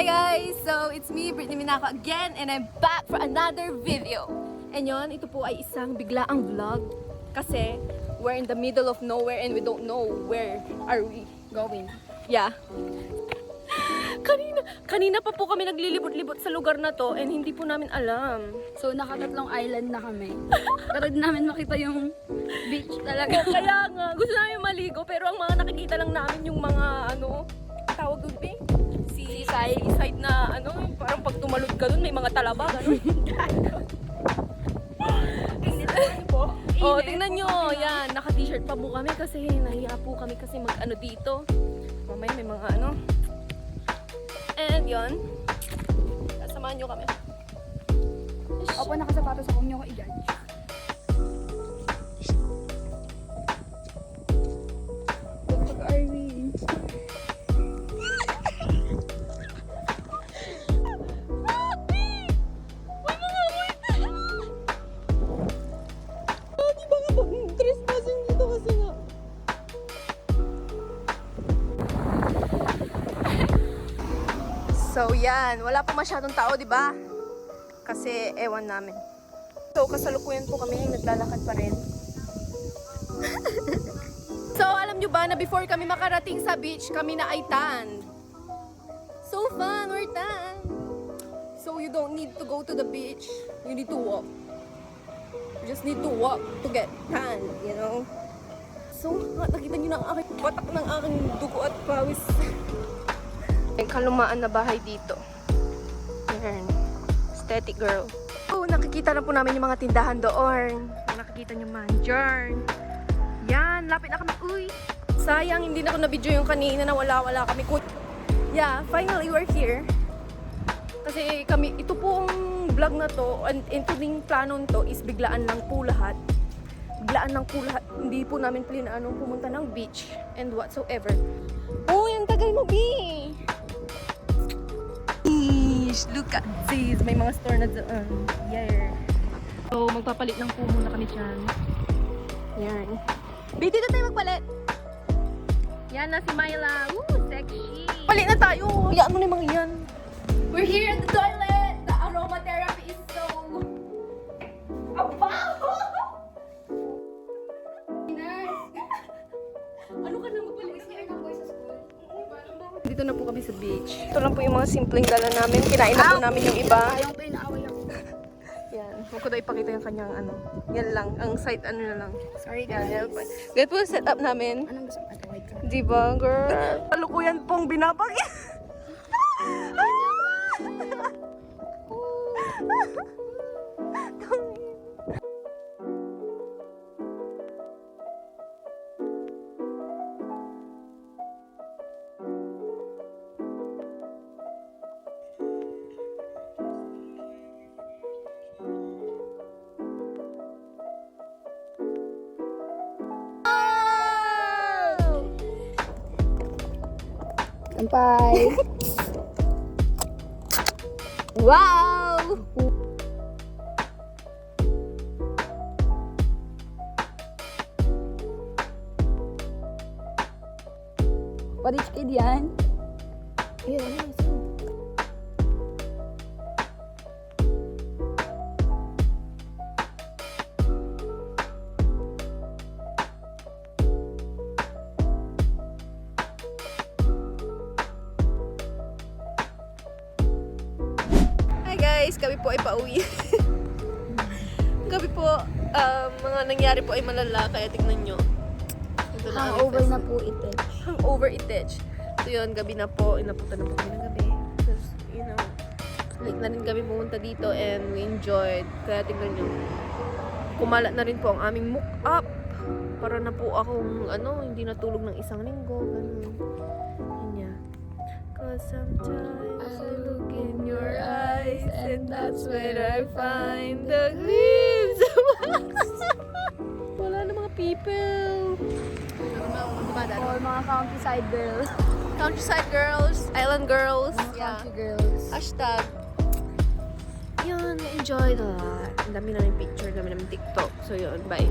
Hi guys! So, it's me, Brittany Minaco again, and I'm back for another video. And yon, ito po ay isang biglaang vlog. Kasi, we're in the middle of nowhere and we don't know where are we going. Yeah. Kanina pa po kami naglilibot-libot sa lugar na to and hindi po namin alam. So, nakatatlong island na kami. Pero di namin makita yung beach talaga. Kaya nga, gusto namin maligo pero ang mga nakikita lang namin yung mga tawag doon ba? Seaside na parang pag tumalod ka doon may mga talaba, gano'n. Tingnan nyo, yan, naka-t-shirt pa po kami kasi nahiya po kami kasi dito. Mamaya may mga And yon, sasamahan nyo kami. Opo, nakasapatos ako, nyo ko i-judge. Pag are we? So yan, wala pa masyadong tao, di ba? Kasi ewan namin. So kasalukuyan po kami naglalakad pa rin. So alam nyo ba na before kami makarating sa beach, kami na ay tan. So fun, we're tan. So you don't need to go to the beach, you need to walk. You just need to walk to get tan, you know? So nakita nyo na ang aking patak ng aking dugo at pawis. May kalumaan na bahay dito. Ayan. Aesthetic girl. Oh, nakikita na po namin yung mga tindahan doon. Nakikita nyo man. Dyan. Yan, lapit na kami. Uy! Sayang, hindi na ako na-video yung kanina na wala kami. Yeah, finally we're here. Kasi kami, ito pong vlog na to, and ito ding plano nito is biglaan lang po lahat. Biglaan lang po lahat. Hindi po namin plinanong pumunta ng beach and whatsoever. Oh, yung tagal mo, B! Look at this. May mga store na dyan. Yeah. So, magpapalit lang po muna kami dyan. Yan. Babe, dito tayo magpalit. Yan na si Myla. Woo, sexy. Palit na tayo. Hayaan mo na yung mga yan. We're here at the toilet. The aromatherapy is so... Abaho! Ano ka na magpalit? Dito na po kami sa beach. Ito lang po yung mga simpleng dala namin. Kinain na po namin yung iba. Ayaw pa inaaway ako. Yan. Huwag ko daw ipakita yung kanyang Yan lang. Ang site na lang. Sorry Yan. guys. Ganito po yung setup namin. Anong gusto mo? White ka. Diba, girl? Kalukuyan pong binabag. Kampay! Wow! What-rich kid yan? Ayun, Guys, kami po ay pauwi. Kami po, mga nangyari po ay malala, kaya tignan nyo. Ito na ang hangover fest- na po ito. Hangover itech. So yun, gabi na po, inapunta na po kami ng gabi. Because, late na rin kami pumunta dito and we enjoyed. Kaya tignan nyo, kumalat na rin po ang aming mock up. Para na po akong, hindi natulog ng isang linggo. Ganun. Yun niya. Cause sometimes I look in your eyes and that's when I find the glimpse of wala na mga people. Or mga countryside girls. Countryside girls, island girls, Mga yeah. country girls. Hashtag. Yun, enjoy a lot. Ang dami namin picture, dami namin TikTok. So yun, bye.